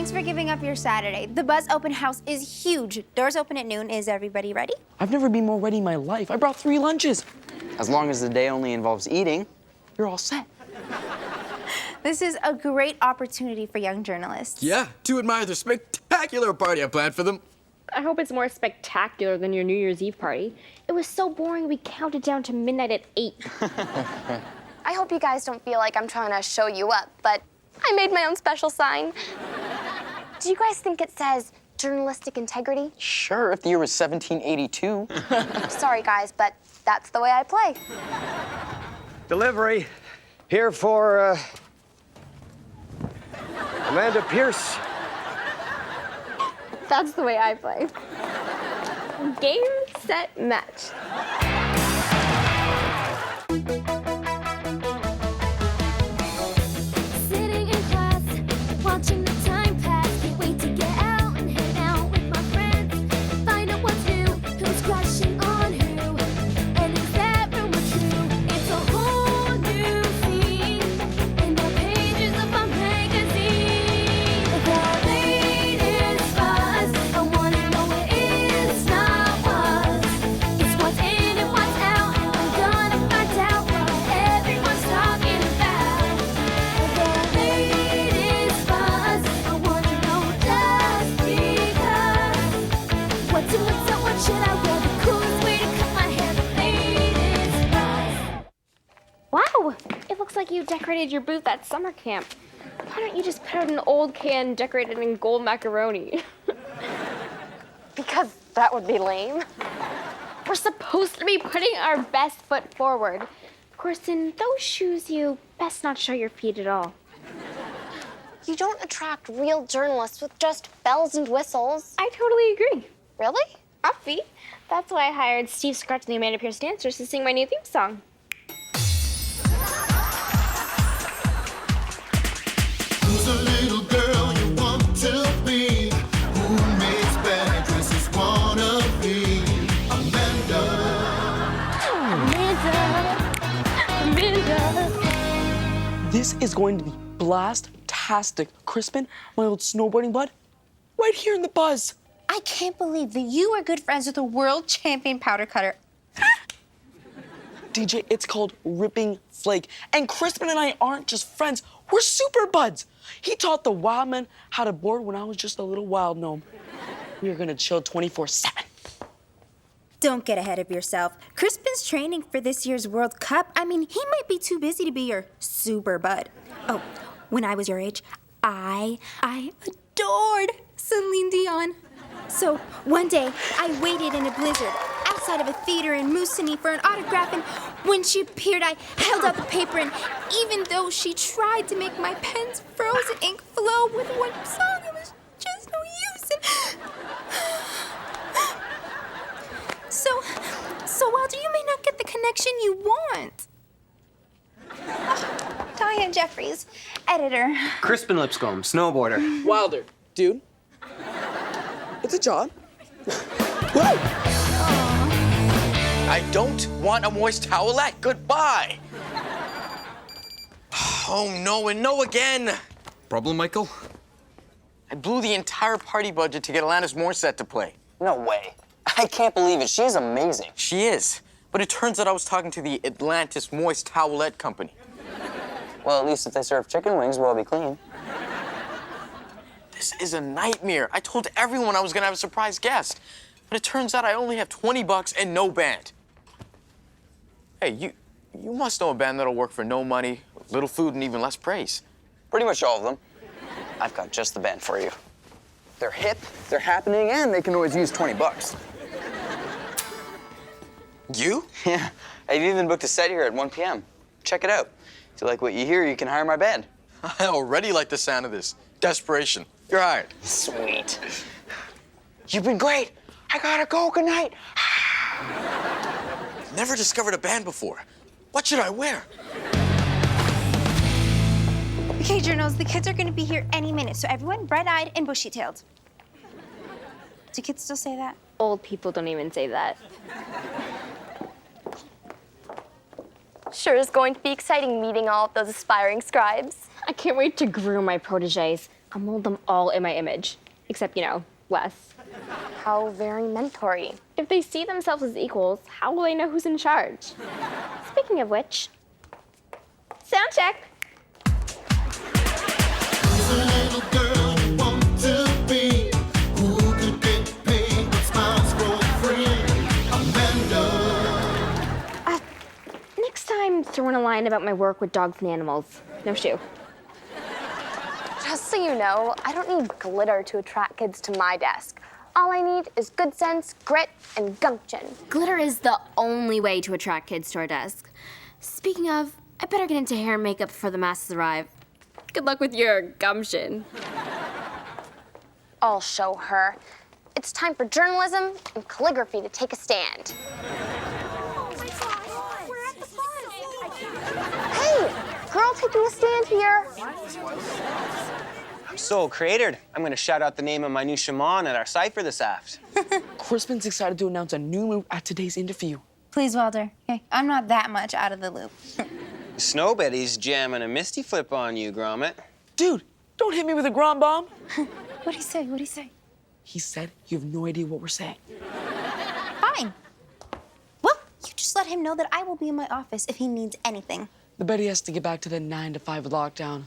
Thanks for giving up your Saturday. The Buzz open house is huge. Doors open at noon. Is everybody ready? I've never been more ready in my life. I brought 3 lunches. As long as the day only involves eating, You're all set. This is a great opportunity for young journalists. Yeah, to admire the spectacular party I planned for them. I hope it's more spectacular than your New Year's Eve party. It was so boring we counted down to midnight at 8. I hope you guys don't feel like I'm trying to show you up, but I made my own special sign. Do you guys think it says journalistic integrity? sure, if the year was 1782. Sorry, guys, but that's the way I play. Delivery. Here for, Amanda Pierce. That's the way I play. Game, set, match. Sitting in class, watching the time pass. Can't wait to get out and hang out with my friends. Find out what's new, who's crushing on who, and is that rumor true? It's a whole new scene in the pages of my magazine. The latest buzz, I wanna know what is, not was. It's what's in and what's out, and I'm gonna find out what everyone's talking about. The latest buzz, I wanna know just because. What's in, what's up, what should I wear? The coolest way to cut my hair, the latest buzz. Wow, it looks like you decorated your booth at summer camp. Why don't you just put out an old can decorated in gold macaroni? Because that would be lame. We're supposed to be putting our best foot forward. Of course, in those shoes, you best not show your feet at all. You don't attract real journalists with just bells and whistles. I totally agree. Really? Offie. That's why I hired Steve Scratch and the Amanda Pierce dancers to sing my new theme song. Who's a little girl you want to be? Who makes bad dresses wanna be? Amanda. This is going to be blast-tastic. Crispin, my old snowboarding bud, right here in the Buzz. I can't believe that you are good friends with a world champion powder cutter. DJ, it's called Ripping Flake. And Crispin and I aren't just friends, we're super buds. He taught the wild man how to board when I was just a little wild gnome. We are gonna chill 24/7. Don't get ahead of yourself. Crispin's training for this year's World Cup. I mean, he might be too busy to be your super bud. Oh, when I was your age, I adored Celine Dion. So one day, I waited in a blizzard outside of a theater in Moosonee for an autograph, and when she appeared, I held out the paper, and even though she tried to make my pen's frozen ink flow with one song, it was just no use. So Walter, you may not get the connection you want. Diane Jeffries, editor. Crispin Lipscomb, snowboarder. Wilder, dude. It's a job. Whoa! I don't want a moist towelette. Goodbye. Oh, no, and no again. Problem, Michael? I blew the entire party budget to get Alanis Morissette to play. No way. I can't believe it. She's amazing. She is. But it turns out I was talking to the Atlantis Moist Towelette Company. Well, at least if they serve chicken wings, we'll all be clean. This is a nightmare. I told everyone I was gonna have a surprise guest. But it turns out I only have 20 bucks and no band. Hey, you must know a band that'll work for no money, little food, and even less praise. Pretty much all of them. I've got just the band for you. They're hip, they're happening, and they can always use 20 bucks. You? Yeah, I've even booked a set here at 1 p.m. Check it out. If you like what you hear, you can hire my band. I already like the sound of this. Desperation. You're hired. Sweet. You've been great. I gotta go. Good night. Never discovered a band before. What should I wear? Okay, journals, the kids are gonna be here any minute, so everyone bright-eyed and bushy-tailed. Do kids still say that? Old people don't even say that. Sure is going to be exciting meeting all of those aspiring scribes. I can't wait to groom my proteges. I'll mold them all in my image, except, less. How very mentory. If they see themselves as equals, how will they know who's in charge? Speaking of which, sound check. Who's a little girl you want to be? Who could get paid but smiles for free? Amanda. Next time, throw in a line about my work with dogs and animals. No shoe. Just so you know, I don't need glitter to attract kids to my desk. All I need is good sense, grit, and gumption. Glitter is the only way to attract kids to our desk. Speaking of, I better get into hair and makeup before the masses arrive. Good luck with your gumption. I'll show her. It's time for journalism and calligraphy to take a stand. Hey, girl taking a stand here. So, creator, I'm gonna shout out the name of my new shaman at our cipher this aft. Crispin's excited to announce a new move at today's interview. Please, Walter. Hey, I'm not that much out of the loop. Snow Betty's jamming a misty flip on you, Gromit. Dude, don't hit me with a grom bomb. What'd he say? What'd he say? He said you have no idea what we're saying. Fine. Well, you just let him know that I will be in my office if he needs anything. The Betty has to get back to the 9 to 5 lockdown.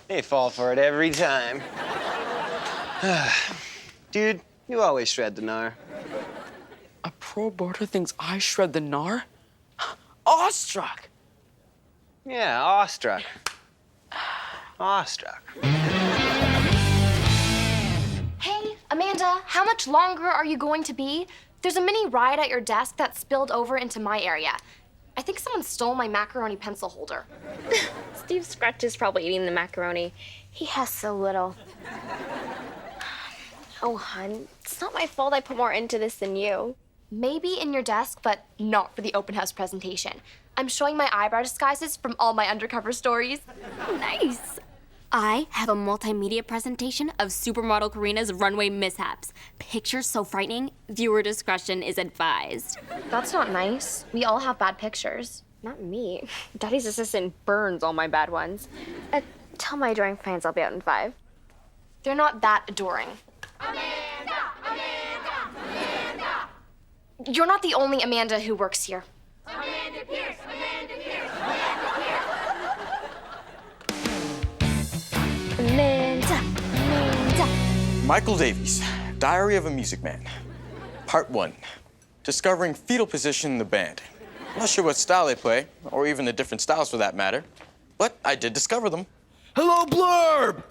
They fall for it every time. Dude, you always shred the gnar. A pro boarder thinks I shred the gnar? Awestruck! Yeah, awestruck. Awestruck. Hey, Amanda, how much longer are you going to be? There's a mini riot at your desk that spilled over into my area. I think someone stole my macaroni pencil holder. Steve Scratch is probably eating the macaroni. He has so little. Oh, hun, it's not my fault I put more into this than you. Maybe in your desk, but not for the open house presentation. I'm showing my eyebrow disguises from all my undercover stories. Nice. I have a multimedia presentation of supermodel Karina's runway mishaps. Pictures so frightening, viewer discretion is advised. That's not nice. We all have bad pictures. Not me. Daddy's assistant burns all my bad ones. Tell my adoring fans I'll be out in 5. They're not that adoring. Amanda! Amanda! Amanda! You're not the only Amanda who works here. Amanda Pierce! Amanda Pierce! Amanda Pierce! Amanda! Amanda! Michael Davies, Diary of a Music Man. Part 1. Discovering fetal position in the band. I'm not sure what style they play, or even the different styles for that matter, but I did discover them. Hello, Blurb!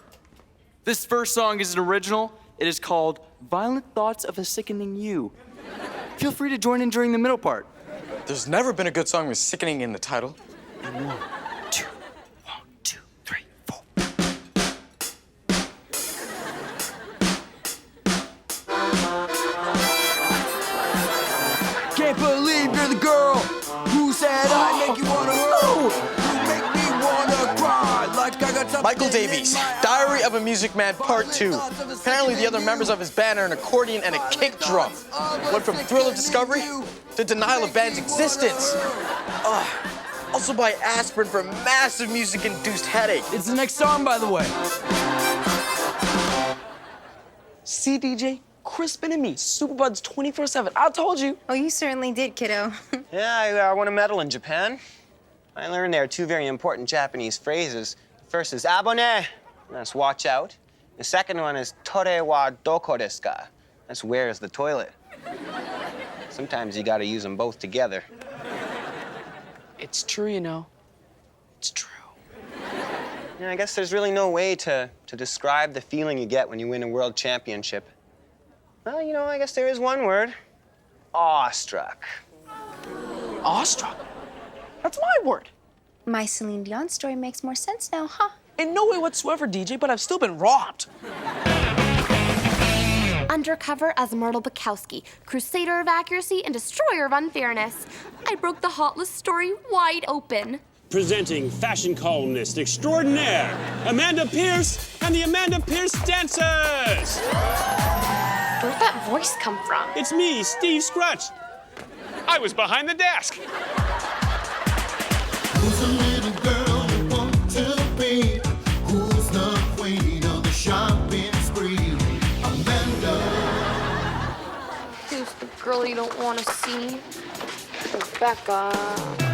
This first song is an original. It is called Violent Thoughts of a Sickening You. Feel free to join in during the middle part. There's never been a good song with sickening in the title. And 1, 2, 3, 4. Can't believe you're the girl who said I make you wanna hurl. You make me wanna cry like I got something. Michael Davies, Diary of a Music Man, Part 2. Apparently the other members of his band are an accordion and a kick drum. Went from thrill of discovery to denial of band's existence. Also buy aspirin for massive music-induced headache. It's the next song, by the way. See, DJ? Crispin and me, Superbuds 24/7. I told you. Oh, you certainly did, kiddo. Yeah, I won a medal in Japan. I learned there 2 very important Japanese phrases. The first is abone, that's watch out. The second one is tore wa doko desu ka? That's where is the toilet? Sometimes you gotta use them both together. It's true, you know. It's true. Yeah, I guess there's really no way to describe the feeling you get when you win a world championship. Well, you know, I guess there is one word. Awestruck. Awestruck? That's my word. My Celine Dion story makes more sense now, huh? In no way whatsoever, DJ, but I've still been robbed. Undercover as Myrtle Bukowski, crusader of accuracy and destroyer of unfairness. I broke the hot list story wide open. Presenting fashion columnist extraordinaire, Amanda Pierce and the Amanda Pierce Dancers! Where'd that voice come from? It's me, Steve Scratch. I was behind the desk. Who's a little girl you want to be? queen of the shopping spree. Amanda. Who's the girl you don't want to see? Rebecca.